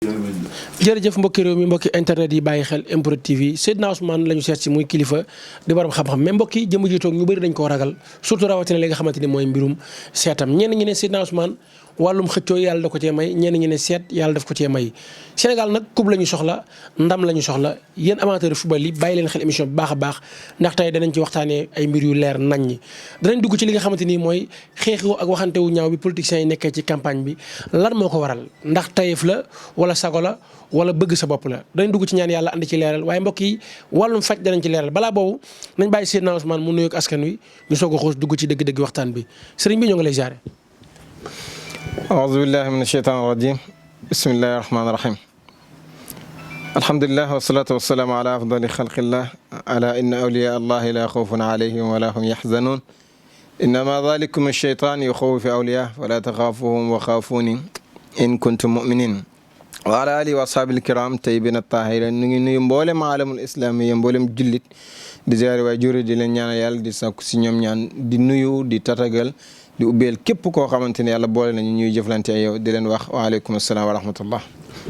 jërëjëf mbokki réew mi mbokki internet yi bàyyi xel MPROD TV Seydina Ousmane la ñu seet si muy kilifa di borom xam-xam mais mbokki jëmm ji toog ñu bëri dañ koo ragal surtout rawatina li nga xamante ni mooy mbirum seetam ñenn ñi ne Seydina Ousmane wàllum xëccoo yàlla da ko cee may ñenn ñi ne seet yàlla daf ko cee may Sénégal nag coupe la ñu soxla ndam la ñu soxla yéen amateur football yi bàyyi leen xel émission bi baax a baax ndax tey danañ ci waxtaanee ay mbir yu leer nañ ñi danañ dugg ci li nga xamante ni mooy xeexoo ak waxante wu ñaaw bi politiciens yi nekkee ci campagne bi lan moo ko waral ndax tayef la wala sago la wala bëgg sa bopp la danañ dugg ci ñaan yàlla andi ci leeral waaye mbokk yi wàllum faj danañ ci leeral balaa boobu nañ bàyyi Seydina Ousmane mu nuyoog askan wi ñu soog a xuus dugg ci dëgg-dëgg waxtaan bi sëriñ bi ñoo ngi lay jaare aouzu billahi min asheytaan irajim bismillahi rahmaani rahim alhamdulilah wasalatu wasalaamu ala afdali xalqillah ala inna awliya allahi la xawfun alayhim wala hum yaxzanun innama dalikum asheytaan yuxawifu awliya wala taxaafuhum wa xaafuuni in kuntum muminin wa ala alihi wa ashaabil kiram tayyibin tahirin ñu ngi nuyu mboolem alamul islami yi mboolem jullit di ziyaare waay juri di leen ñaanal yàlla di sakku si ñoom ñaan di nuyu di tatagal di ubbeel képp koo xamante ne yàlla boole nañu ñuy jëflante ak yow di leen wax waaleykum salaam wa rahmatullah.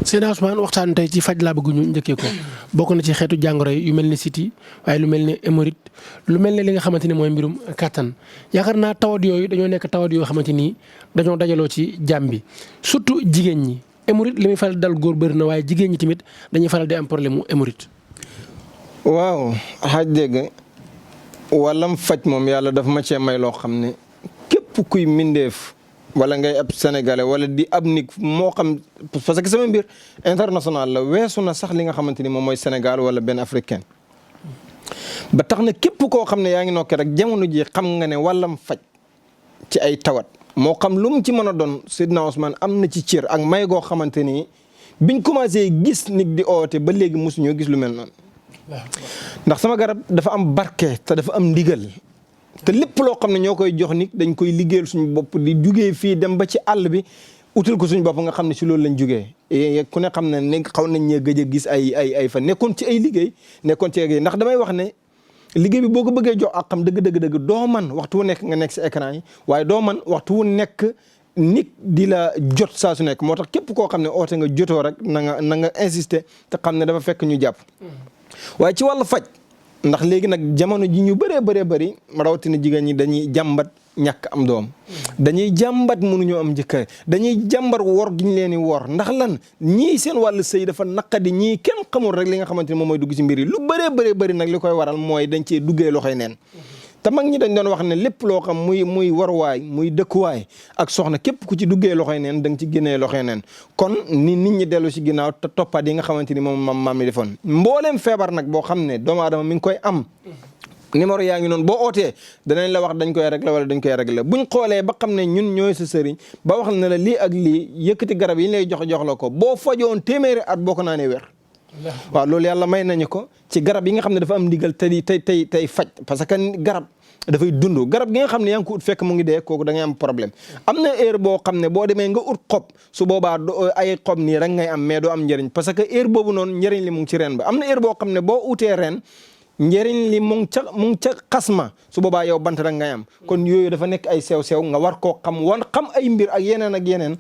Seydina Ousmane waxtaan tey ci faj laa bëgg ñu njëkkee ko bokk na ci xeetu jàngoro yi yu mel ni siti waaye lu mel ni hémorroïde lu mel ne li nga xamante ni mooy mbirum kattan yaakaar naa tawat yooyu dañoo nekk tawat yoo xamante ni dañoo dajaloo ci jàmm bi surtout jigéen ñi hémorroïde li muy faral dal góor bëri na waaye jigéen ñi tamit dañuy faral di am problème mu hémorroïde. waaw xaaj dégg wàllam faj moom yàlla dafa ma cee may loo xam ne képp kuy mindeef wala ngay ab sénégalais wala di ab nit moo xam parce que sama mbir international la weesu na sax li nga xamante ni moom mooy Sénégal wala benn africain ba tax na képp koo xam ne yaa ngi nokkee rek jamono ji xam nga ne wàllam faj ci ay tawat moo xam lu mu ci mën a doon Seydina Ousmane am na ci cër ak may goo xamante ni biñ commencé gis nit di oote ba léegi mosuñoo gis lu mel noonu ndax sama garab dafa am barke te dafa am ndigal te lépp loo xam ne ñoo koy jox nit dañ koy liggéeyal suñu bopp di jugee fii dem ba ci àll bi utul ko suñu bopp nga xam ne si loolu lañ jugee ku ne xam ne xaw nañ ñee gëj a gis ay fa nekkoon ci ay liggéey nekkoon ci ay ndax damay wax ne liggéey bi boo ko bëggee jox ak xam dëgg doo man waxtu wu nekk nga nekk si écran yi waaye doo man waxtu wu nekk nit di la jot saa su nekk moo tax képp koo xam ne oote nga jotoo rek na nga insister te xam ne dafa fekk ñu jàpp waaye ci wàllu faj ndax léegi nag jamono ji ñu bëree bëri rawatina jigéen ñi dañuy jàmbat ñàkk am doom dañuy jàmbat mënuñoo am jëkkër dañuy jàmbat wor gi ñu leen di wor ndax lan ñii seen wàllu sëy dafa naqadi ñii kenn xamul rek li nga xamante ne moom mooy dugg ci mbir yi lu bëree bëri nag li koy waral mooy dañ cee duggee loxoy neen te mag ñi dañ doon wax ne lépp loo xam muy waruwaay muy dëkkuwaay ak soxna képp ku ci duggee loxoy neen da nga ci génnee loxoy neen kon ni nit ñi dellu si ginnaaw te toppaat yi nga xamante ni moom maam mi defoon mbooleem feebar nag boo xam ne doomu aadama mi ngi koy am numéro yaa ngi noonu boo ootee danañ la wax dañ koy réglé wala dañ koy réglé buñ xoolee ba xam ne ñun ñooy sa sëriñ ba wax ne la lii ak lii yëkkati garab yi ñu lay jox la ko boo fajoon téeméeri at boo ko naanee wér waaw loolu yàlla may nañu ko ci garab yi nga xam ne dafa am ndigal tey faj parce que garab dafay dund garab gi nga xam ne yaa ngi ko ut fekk mu ngi dee kooku da ngay am problème am na heure boo xam ne boo demee nga ut xob su boobaa ay xob nii rek ngay am mais doo am njëriñ parce que heure boobu noonu njëriñ li mu ngi ci reen ba am na heure boo xam ne boo utee reen njëriñ li mu ngi ca xasma su boobaa yow bant rek ngay am kon yooyu dafa nekk ay sew-sew nga war koo xam xam ay mbir ak yeneen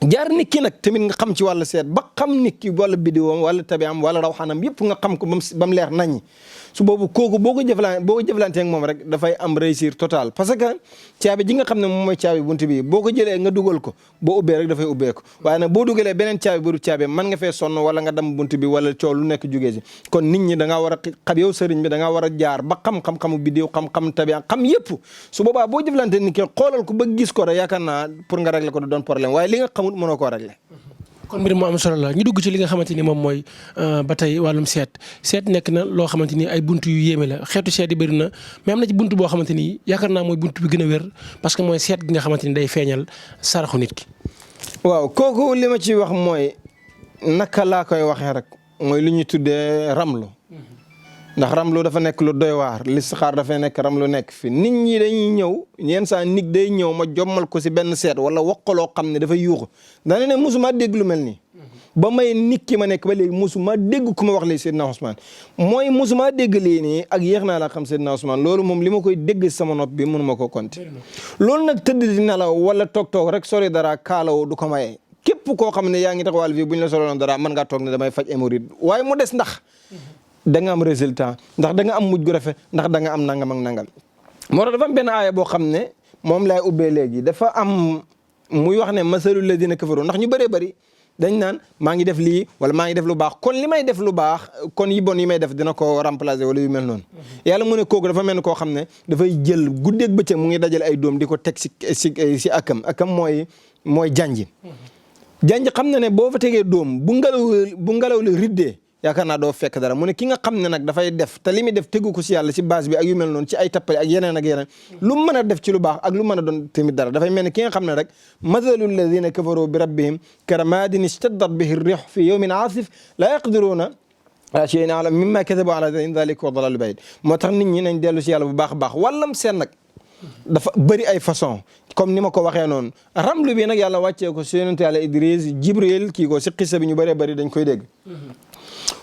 jaar nit ki nag tamit nga xam ci wàllu seet ba xam nit ki wala bidiwoom wala tabiam wala rawxanam yëpp nga xam ko ba mu leer nañ su boobu kooku boo ko jëflantee ak moom rek dafay am réussir total parce que caabi ji nga xam ne moom mooy caabi buntu bi boo ko jëlee nga dugal ko boo ubbee rek dafay ubbee ko waaye nag boo dugalee beneen caabi bu du caabi mën nga fee sonn wala nga dem buntu bi wala coow lu nekk jugee si kon nit ñi da ngaa war a xam yow sëriñ bi da ngaa war a jaar ba xam-xam-xamu bidiw xam-xam tabiam xam yëpp su boobaa boo jëflantee nit ki xoolal ko ba gis ko rek yaakaar naa pour nga régler ko du doon problème waaye li nga xamul mënoo koo régler kon mbir mu am solo la ñu dugg ci li nga xamante ni moom mooy ba tey wàllum seet nekk na loo xamante ni ay buntu yu yéeme la xeetu seet yi bëri na mais am na ci buntu boo xamante ni yaakaar naa mooy buntu bi gën a wér parce que mooy seet gi nga xamante ni day feeñal saraxu nit ki. waaw kooku li ma ci wax mooy naka laa koy waxee rek mooy lu ñuy tuddee ramlu ndax ramlu dafa nekk lu doy waar listixaar dafay nekk ramlu nekk fi nit ñi dañuy ñëw yenn saa nit day ñëw ma jommal ko si benn seet wala waqaloo xam ne dafay yuuxu dana ne musuma dégg lu mel nii ba may nit ki ma nekk ba léegi musuma dégg ku ma wax lii Seydina Ousmane mooy musuma dégg lii nii ak yéex naa la xam Seydina Ousmane loolu moom li ma koy dégg sama nopp bi mënuma ko compter loolu nag tëdd di nelaw wala toog rek sori dara kaalaw du ko maye képp képp koo xam ne yaa ngi taxawal fii bu ñu la soloon dara mën ngaa toog ne damay faj hémorroïde waaye mu des ndax da nga am résultat ndax da nga am mujj gu rafet ndax da nga am nangam ak nangam moo tax dafa am benn aaya boo xam ne moom laay ubbee léegi dafa am muy wax ne masalul ladina kafaru ndax ñu bëree bëri dañ naan maa ngi def lii wala maa ngi def lu baax kon li may def lu baax kon yi bon yi may def dina ko remplacer wala yu mel noonu yàlla mu ne kooku dafa mel ni koo xam ne dafay jël guddeeg bëccëg mu ngi dajale ay doom di ko teg si akam mooy janji xam na ne boo fa tegee doom bu ngelaw li riddee yaakaar naa doo fekk dara mu ne ki nga xam ne nag dafay def te li muy def tegu ko si yàlla si base bi ak yu mel noonu ci ay tappale ak yeneen lu mën a def ci lu baax ak lu mën a doon tamit dara dafay mel ni ki nga xam ne rek mathalu alladina kafaru bi rabbihim karamadin istaddat bihi rih fi yawmin asif la yaqdiruna ala shay'in ala mimma katabu ala dhalika wa dalalul bayid moo tax nit ñi nañ dellu si yàlla bu baax a baax wàllam seen nag dafa bëri ay façon comme ni ma ko waxee noonu ramlu bi nag yàlla wàccee ko si yonente yàlla Idris Jibril kii ko si xissa bi ñu bëree bëri dañ koy dégg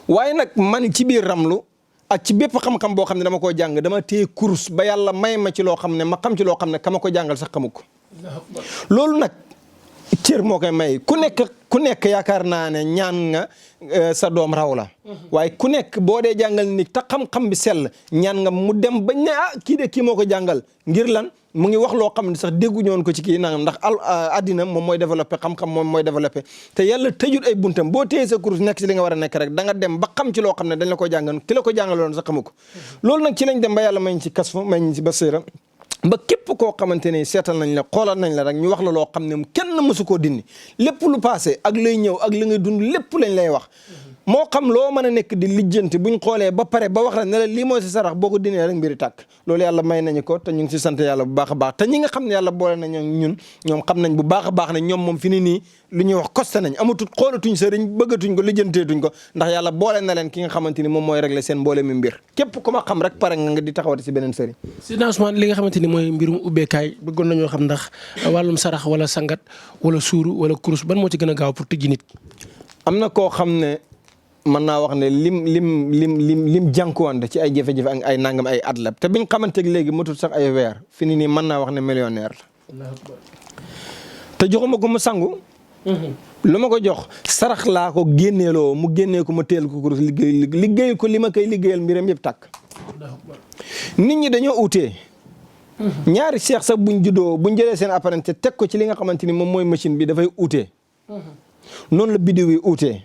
waaye nag man ci biir ramlu ak ci bépp xam-xam boo xam ne dama koo jàng dama téye course ba yàlla may ma ci loo xam ne ma xam ci loo xam ne kama ko jàngal sax xamu ko loolu nag cër moo koy may ku nekk yaakaar naa ne ñaan nga sa doom raw la waaye ku nekk boo dee jàngal nit te xam-xam bi sell ñaan nga mu dem bañ ne kii de kii moo ko jàngal ngir lan mu ngi wax loo xam ne sax dégguñu woon ko ci kii nangam ndax addina moom mooy développé xam-xam moom mooy développé te yàlla tëjut ay buntam boo téye sa course nekk ci li nga war a nekk rek da nga dem ba xam ci loo xam ne dañ la ko jàngal ki la ko jàngaloon sax xamu ko loolu nag ci lañ dem ba yàlla mañ ci kasfu mañ ci basira ba képp koo xamante ne seetal nañ la xoolal nañ la rek ñu wax la loo xam ne kenn mësu koo dindi lépp lu passé ak lay ñëw ak li ngay dund lépp lañ lay wax moo xam loo mën a nekk di lijjanti buñ xoolee ba pare ba wax la ne la lii mooy si sarax boo ko dindee rek mbiri tàkk loolu yàlla may nañu ko te ñu ngi si sant yàlla bu baax a baax te ñi nga xam ne yàlla boole nañ ñun ñoom xam nañ bu baax a baax ne ñoom moom fi ni nii lu ñuy wax costé nañ amatut xoolatuñ sëriñ bëggatuñ ko lijjanteetuñ ko ndax yàlla boole na leen ki nga xamante ni moom mooy régler seen mboole mi mbir képp ku ma xam rek pare nga di taxawati si beneen sëriñ Sidna Ousmane li nga xamante ni mooy mbirum ubbeekaay bëggoon nañoo xam ndax wàllum sarax wala sangat wala suuru wala kurus ban moo ci gën a gaaw pour tijji nit am na koo xam ne mën naa wax ne lim jànkuwante ci ay jafe-jafe ak ay nangam ay at la te biñ xamanteeg léegi matul sax ay weer fi ni nii mën naa wax ne millionnaire la te joxuma ko mu sangu lu ma ko jox sarax laa ko génneeloo mu génnee ko ma teel ko kurus liggéey ko li ma koy liggéeyal mbiram yëpp tàkk nit ñi dañoo utee ñaari seex sax buñ juddoo buñ jëlee seen appareil te teg ko ci li nga xamante ni moom mooy machine bi dafay utee noonu la biddiw yi utee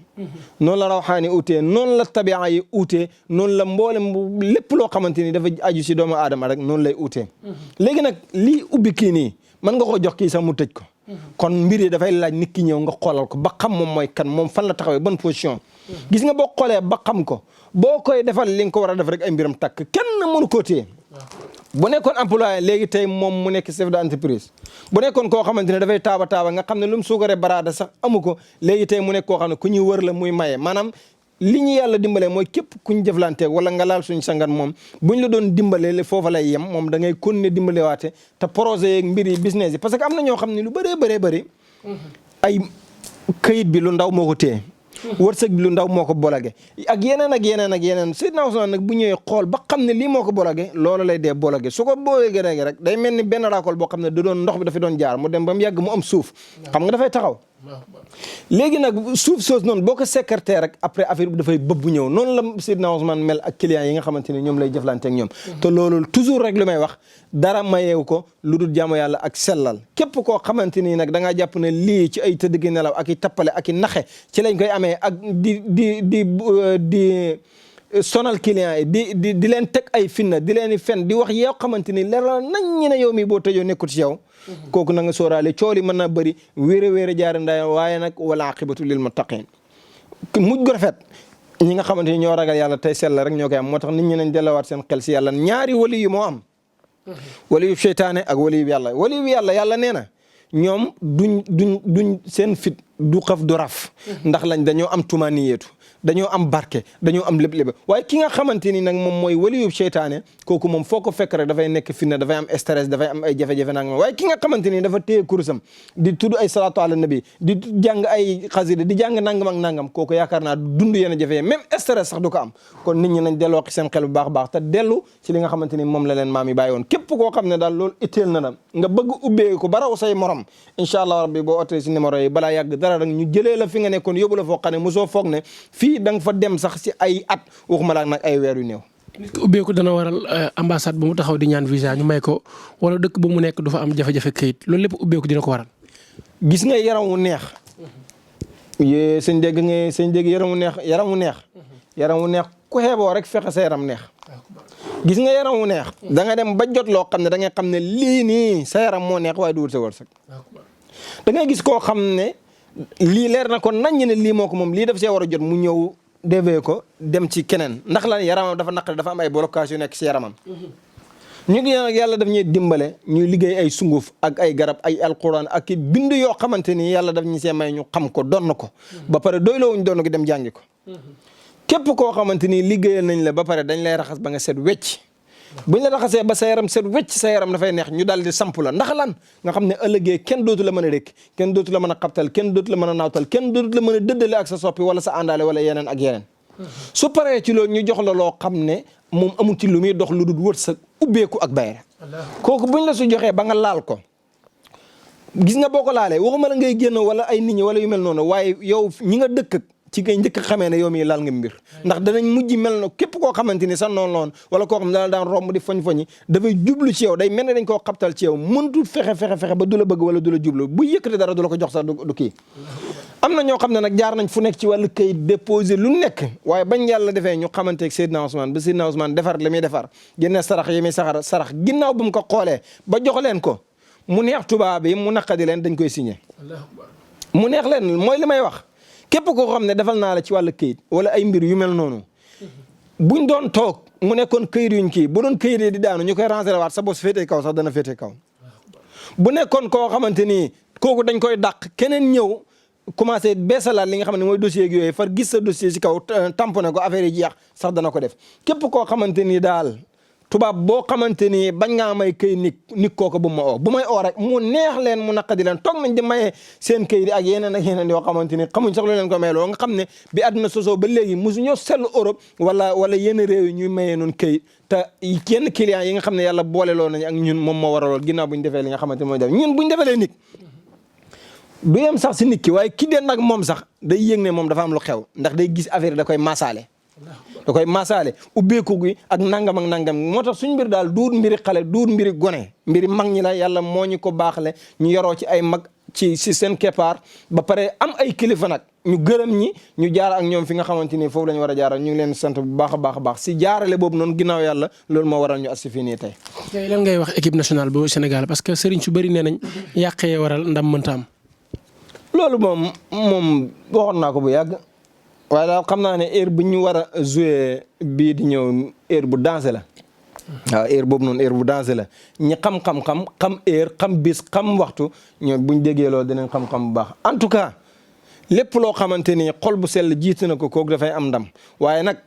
noonu la rawxaani utee noonu la tabi'a yi utee noonu la mboolem lépp loo xamante ni dafa aju si doomu aadama rek noonu lay utee léegi nag lii ubbi kii nii mën nga ko jox kii sax mu tëj ko kon mbir yi dafay laaj nit ki ñëw nga xoolal ko ba xam moom mooy kan moom fan la taxawee bonne position gis nga boo xoolee ba xam ko boo koy defal li nga ko war a def rek ay mbiram takk kenn mënu koo téye bu nekkoon employé léegi tey moom mu nekk chef d'entreprise bu nekkoon koo xamante ne dafay taaba nga xam ne lu mu suukaree baraada sax amu ko léegi tey mu nekk koo xam ne ku ñuy wër la muy maye maanaam li ñu yàlla dimbalee mooy képp ku ñu jëflanteeg wala nga laal suñu sangan moom buñ la doon dimbalee foofa lay yem moom da ngay continuer dimbale waate te projet yeeg mbir yi business yi parce que am na ñoo xam ne lu bëri ay këyit bi lu ndaw moo ko téye wërsëg bi lu ndaw moo ko bolage ak yeneen Seydina Ousmane nag bu ñëwee xool ba xam ne lii moo ko bolage loolu lay dee bolage su ko bolage rek day mel ni benn raakool boo xam ne da doon ndox bi dafa doon jaar mu dem ba mu yàgg mu am suuf xam nga dafay taxaw léegi nag suuf soos noonu boo ko secrétaire rek après affaire bi dafay bëbb ñëw noonu la Seydina Ousmane mel ak clients yi nga xamante ni ñoom lay jëflante ak ñoom te loolu toujours rek lu may wax dara mayeewu ko lu dul jaamu yàlla ak sellal képp koo xamante ni nag da ngaa jàpp ne lii ci ay tëdd gi nelaw ak i tappale ak i naxe ci lañ koy amee ak di sonal clients yi di leen teg ay finna di leen fen di wax yoo xamante ni leer nañ ñi ne yow mi boo tëjoo nekkut ci yow kooku na nga sóoraale cooli mën naa bëri wéere jaari nday waaye nag wala aqibatu lil muttaqin mujj gu rafet ñi nga xamante ni ñoo ragal yàlla tey sell rek ñoo koy am moo tax nit ñi nañ delluwaat seen xel si yàlla ñaari wali yu moo am wali yu seytaane ak wali yu yàlla yàlla nee na ñoom duñ seen fit du xaf du raf ndax lañ dañoo am tumaaniyeetu dañoo am barke dañoo am lépp waaye ki nga xamante ni nag moom mooy waliyu seytaane kooku moom foo ko fekk rek dafay nekk fitna dafay am stress dafay am ay jafe-jafe nag waaye ki nga xamante ni dafa téye kursam di tudd ay salaatu ala nabi di jàng ay xasida di jàng nangam ak nangam kooku yaakaar naa dund yenn jafe même stress sax du ko am kon nit ñi nañ delloo seen xel bu baax baax te dellu ci li nga xamante ni moom la leen maam yi bàyyi woon képp koo xam ne daal loolu itteel na la nga bëgg ubbee ko baraw say morom incha allah rabbi boo otee si numéro yi balaa yàgg dara rek ñu jëlee la fi nga nekkoon yóbbu la foo xam ne mosoo foog ne fii da nga fa dem sax si ay at waxuma la nag ay weer yu néew. nit ki ubbeeku dana waral ambassade ba mu taxaw di ñaan visa ñu may ko wala dëkk ba mu nekk du fa am jafe-jafe këyit loolu lépp ubbeeku dina ko waral. gis nga yaram wu neex. sëñ dégg yaram wu neex yaram wu neex ku xeeboo rek fexe sa yaram neex. gis nga yaram wu neex. da nga dem ba jot loo xam ne da ngay xam ne lii nii sa yaram moo neex waaye du wut sa wërsëg. da ngay gis koo xam ne lii leer na ko naññ ne lii moo ko moom lii daf see war a jot mu ñëw dévee ko dem ci keneen ndax lan yaramam dafa naqari dafa am ay blocage yu nekk si yaramam. ñu ngi nag yàlla daf ñuy dimbale ñuy liggéey ay sunguf ak ay garab ay alquran ak i bind yoo xamante ni yàlla daf ñu see may ñu xam ko donn ko. ba pare doyloowuñ donn ko dem jàngi ko. képp koo xamante ni liggéeyal nañ la ba pare dañ lay raxas ba nga set wecc. buñ la raxasee ba sa yaram set wecc sa yaram dafay neex ñu daal di samp la ndax lan nga xam ne ëllëgee kenn dootu la mën a rékk kenn dootu la mën a xabtal kenn dootu la mën a naawtal kenn dootu la mën a dëddale ak sa soppi wala sa àndaale wala yeneen ak yeneen. su paree ci loolu ñu jox la loo xam ne moom amul ci lu muy dox lu dul wët sa ubbeeku ak bayre kooku buñ la su joxee ba nga laal ko gis nga boo ko laalee waxuma la ngay génn wala ay nit ñi wala yu mel noonu waaye yow ñi nga dëkk ci ngay njëkk xamee ne yow mii laal nga mbir ndax danañ mujj mel na képp koo xamante ni sax noonu loon wala koo xam ne daan romb di foñ-foñi dafay jublu ci yow day mel ne dañ koo xabtal ci yow mëntul fexe ba du la bëgg wala du la jublu bu yëkkati dara du la ko jox sax du kii am na ñoo xam ne nag jaar nañ fu nekk ci wàllu kayit déposé lu nekk waaye bañ yàlla defee ñu xamanteeg Seydina Ousmane ba Seydina Ousmane defar li muy defar génne sarax yi muy sarax ginnaaw bu mu ko xoolee ba jox leen ko mu neex tubaab yi mu naqadi leen dañ koy signé mu neex leen mooy li may wax képp koo xam ne defal naa la ci wàllu këyit wala ay mbir yu mel noonu buñ doon toog mu nekkoon këyit yuñ kii bu doon këyit yi di daanu ñu koy ranger waat sa bos féetee kaw sax dana féetee kaw bu nekkoon koo xamante ni kooku dañ koy dàq keneen ñëw commencé beesalaat li nga xam ne mooy dossier gi yooyu far gis sa dossier ci kaw tamponné ko affaire yi jeex sax dana ko def képp koo xamante ni daal tubaab boo xamante ni bañ ngaa may këy nit kooku bu ma oo bu may oo rek mu neex leen mu naqadi leen toog nañ di maye seen këy di ak yeneen yoo xamante ni xamuñ sax lu leen ko may loo nga xam ne bi àdduna sosoo ba léegi mosu ñoo seetlu Europe wala yenn réew yi ñuy mayee noonu këy te yenn clients yi nga xam ne yàlla boole loo nañ ak ñun moom moo waralool ginnaaw buñ defee li nga xamante ni mooy def ñun buñ defalee nit du yem sax si nit ki waaye ki den nag moom sax day yëg ne moom dafa am lu xew ndax day gis affaire da koy masaale da koy masaale ubbeeku gi ak nangam moo tax suñ mbir daal duur mbiri xale duur mbiri gone mbiri mag ñi la yàlla moo ñu ko baaxle ñu yoroo ci ay mag ci seen keppaar ba pare am ay kilifa nag ñu gërëm ñi ñu jaar ak ñoom fi nga xamante ni foofu la ñu war a jaaral ñu ngi leen sant bu baax a baax si jaarale boobu noonu ginnaaw yàlla loolu moo waral ñu assi fii nii tey. tey lan ngay wax équipe nationale bu Sénégal parce que sëriñ su bëri nee nañ yàqee waral ndam mënta am. loolu moom waxoon naa ko bu yàgg. waaye daal xam naa ne heure bu ñu war a joué bii di ñëw heure bu dansé la waaw heure boobu noonu heure bu dansé la ñi xam heure xam bis xam waxtu ñoom buñ déggee loolu dinañ xam-xam bu baax en tout cas lépp loo xamante ni xol bu sell jiitu na ko kooku dafay am ndam waaye nag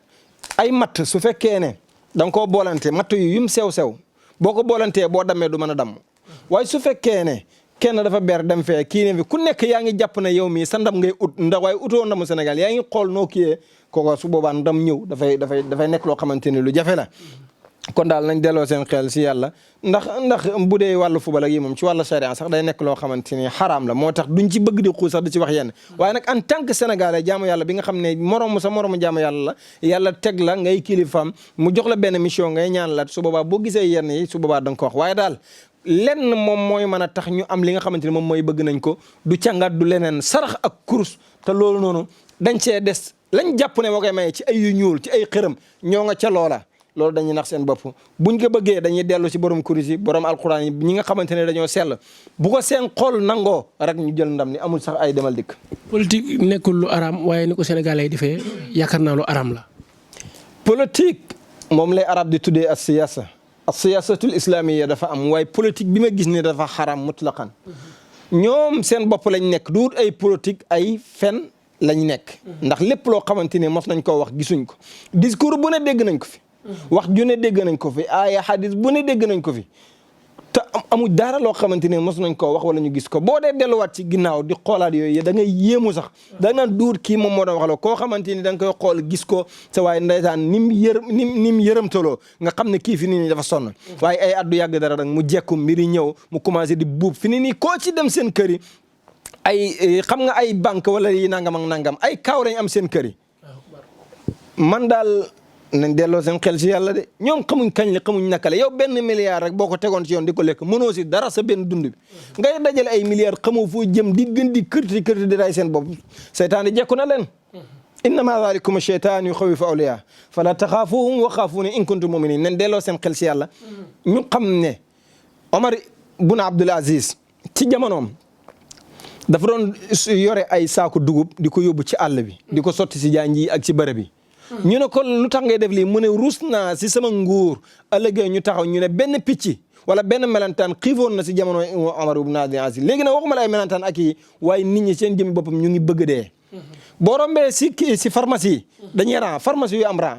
ay matt su fekkee ne da nga koo boolante matt yu yum sew boo ko boolantee boo dammee du mën a damm waaye su fekkee ne kenn dafa ber dem fee kii ne fi ku nekk yaa ngi jàpp ne yow mii sa ndam ngay ut ndax waaye utoo ndamu Sénégal yaa ngi xool noo kiyee kooku su boobaa ndam ñëw dafay nekk loo xamante ni lu jafe la kon daal nañ delloo seen xel si yàlla ndax bu dee wàllu fubal ak yi moom ci wàllu charia sax day nekk loo xamante ni xaraam la moo tax duñ ci bëgg di xuus sax di ci wax yenn waaye nag en tant que sénégalais jaamu yàlla bi nga xam ne moromu jaamu yàlla la yàlla teg la ngay kilifaam mu jox la benn mission ngay ñaan la su boobaa boo gisee yenn yi su boobaa da nga ko wax waaye daal lenn moom mooy mën a tax ñu am li nga xamante ni moom mooy bëgg nañ ko du càngat du leneen sarax ak kurus te loolu noonu dañ cee des lañ jàpp ne moo koy maye ci ay yu ñuul ci ay xërëm ñoo nga ca loola loolu dañuy nax seen bopp buñ ko bëggee dañuy dellu ci borom kurus yi borom alquran yi ñi nga xamante ne dañoo sell bu ko seen xol nangoo rek ñu jël ndam ni amul sax ay demal dikk. politique nekkul lu araam waaye ni ko Sénégal lay defee yaakaar naa lu araam la. politique moom lay arab di tuddee as siyasatul islamiyya dafa am waaye politique bi ma gis ni dafa xaram mutlaqan ñoom seen bopp lañ nekk duut ay politique ay fen lañ nekk. ndax lépp loo xamante ni mos nañ koo wax gisuñ ko discours bu ne dégg nañ ko fi. wax ju ne dégg nañ ko fi aaya hadis bu ne dégg nañ ko fi. te amuñ dara loo xamante ne mos nañ koo wax wala ñu gis ko boo dee delluwaat ci ginnaaw di xoolaat yooyu da ngay yéemu sax da nga naan duur kii moom moo doon wax la koo xamante ni da nga koy xool gis ko sa waaye ndeysaan ni mu yërëmtaloo nga xam ne kii fi ni nii dafa sonn waaye ay addu yàgg dara rek mu jekku mbiri ñëw mu commencé di buub fi ni nii koo ci dem seen kër yi ay xam nga ay banque wala yi nangam ak nangam ay kaaw lañ am seen kër yi man daal nañ delloo seen xel si yàlla de ñoom xamuñ kañ la xamuñ naka la yow benn milliard rek boo ko tegoon ci yoon di ko lekk mënoo si dara sa benn dund bi ngay dajale ay milliards xamoo foo jëm di gën di kërti di ray seen bopp seytaane jekku na leen innama zalikum cheytaan yuxawifu awliya fala taxaafuhum wa xaafuuni in kuntum muminin nañ delloo seen xel si yàlla ñu xam ne Omar bun Abdul Aziz ci jamonoom dafa doon yore ay saako dugub di ko yóbbu ci àll bi di ko sotti si jaan yi ak ci bërëb bi ñu ne ko lu tax ngay def lii mu ne ruus naa si sama nguur ëllëgee ñu taxaw ñu ne benn picc wala benn melantaan xiifoon na si jamono Omar ibn Abdul Aziz léegi nag waxuma la ay melantaan ak yi waaye nit ñi seen jëmmi boppam ñu ngi bëgg dee boo rombee si pharmacie yi dañuy ran pharmacie yu am ran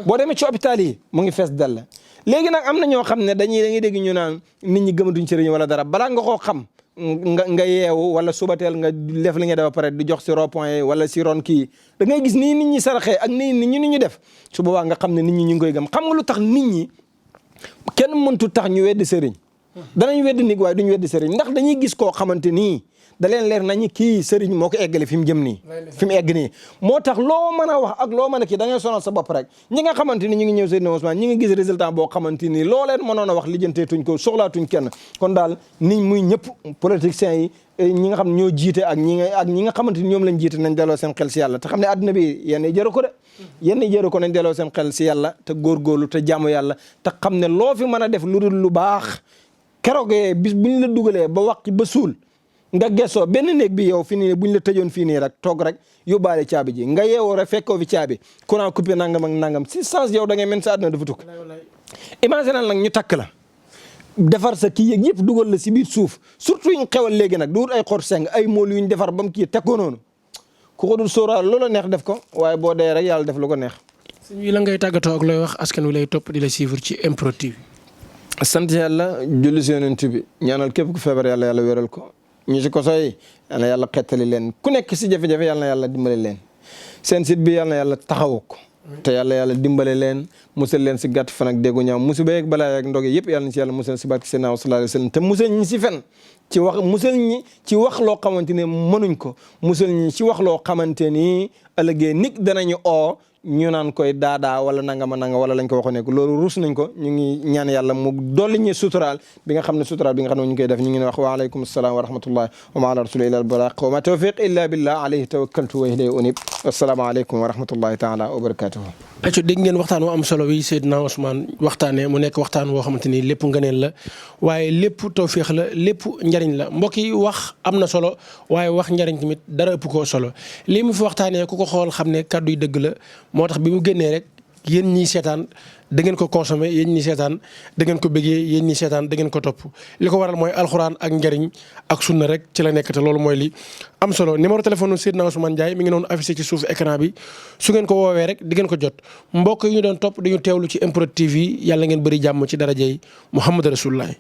boo demee ci hôpital yi mu ngi fees dell léegi nag am na ñoo xam ne dañuy dégg ñu naan nit ñi gëmatuñ sëriñ wala dara balaa nga koo xam nga yeewu wala subateel nga def li nga def ba pare di jox si rond-point yi wala si ron kii da ngay gis nii nit ñi saraxee ak nii nit ñi def su boobaa nga xam ne nit ñi ñu ngi koy gëm xam nga lu tax nit ñi kenn mëntu tax ñu weddi sëriñ danañ weddi nit waaye duñ weddi sëriñ ndax dañuy gis koo xamante nii da leen leer nañu kii sëriñ moo ko eggale fi mu jëm nii fi mu egg nii moo tax loo mën a wax ak loo mën a kii da ngay sonal sa bopp rek ñi nga xamante ni ñu ngi ñëw Seydina Ousmane ñi ngi gis résultat boo xamante ni loo leen mënoon a wax lijjanteetuñ ko soxlaatuñ kenn kon daal nit muy ñëpp politiciens yi ñi nga xam ne ñoo jiite ak ñi nga xamante ni ñoom lañ jiite nañ delloo seen xel si yàlla te xam ne adduna bi yenn jëru ko de yenn jëru ko nañ delloo seen xel si yàlla te góorgóorlu te jaamu yàlla te xam ne loo fi mën a def lu dul lu baax keroogee bis buñ la dugalee ba wàq ba suul nga gessoo benn néeg bi yow fi nii buñ la tëjoon fii nii rek toog rek yóbbaale caabi ji nga yeewoo rek fekkoo fi caabi courant coupé nangam ak nangam si sens yow da ngay mel sa àdduna dafa tukk imagine nag ñu takk la defar sa kii yëg yëpp dugal la si biir suuf surtout ñu xewal léegi nag du wut ay xor seng ay mool yuñ defar ba mu kii teg ko noonu ku ko dul sóoraal loola neex def ko waaye boo dee rek yàlla def lu ko neex. suñu la ngay tàggatoo ak looy wax askan wi lay topp di la suivre ci MPROD TV. sant yàlla julli si yonent bi ñaanal képp ku feebar yàlla wéral ko. ñu si ko soy yal na yàlla xettali leen ku nekk si jafe-jafe yal na yàlla dimbale leen seen site bi yal na yàlla taxawu ko te yàlla dimbale leen musal leen si gàtt fan ak déggu ñaaw musiba yeeg balaa yeeg ndoge yëpp yàlla na si yàlla musal si barke Seydina sallallahu alayhi wa sallam te musal ñi si fen ci wax musal ñi ci wax loo xamante ne mënuñ ko musal ñi ci wax loo xamante ni ëllëgee nit danañu oo ñu naan koy daadaa wala nangama nanga wala lañ ko waxoon ne loolu ruus nañ ko ñu ngi ñaan yàlla mu dolli ñu suturaal bi nga xam ne suturaal bi nga xam ne ñu koy def ñu ngi wax wa aleykum salaam wa rahmatullahi wa ma ala rasuli illa al balagh wa ma tawfiq illa billah alayhi tawakkaltu wa ilayhi unib wassalaamu aleykum wa rahmatullahi taala wa barakatuhu ayca dégg ngeen waxtaan wu am solo wi Seydina Ousmane waxtaanee mu nekk waxtaan woo xamante ni lépp ngëneel la waaye lépp tawfiix la lépp njariñ la mbokk yi wax am na solo waaye wax njariñ tamit dara ëpp koo solo lii mu fi waxtaanee ku ko xool xam ne kàddu yi dëgg la moo tax bi mu génnee rek yéen ñii seetaan da ngeen ko consommé yéen ñii seetaan da ngeen ko bëggee yéen ñii seetaan da ngeen ko topp li ko waral mooy alxuraan ak njariñ ak sunna rek ci la nekk te loolu mooy li am solo numéro téléphone Seydina Ousmane Ndiaye mi ngi noonu affiché ci suuf écran bi su ngeen ko woowee rek di ngeen ko jot mbokk yi ñu doon topp dañu teewlu ci MPROD TV yàlla ngeen bëri jàmm ci darajay Muhammad Rasulullah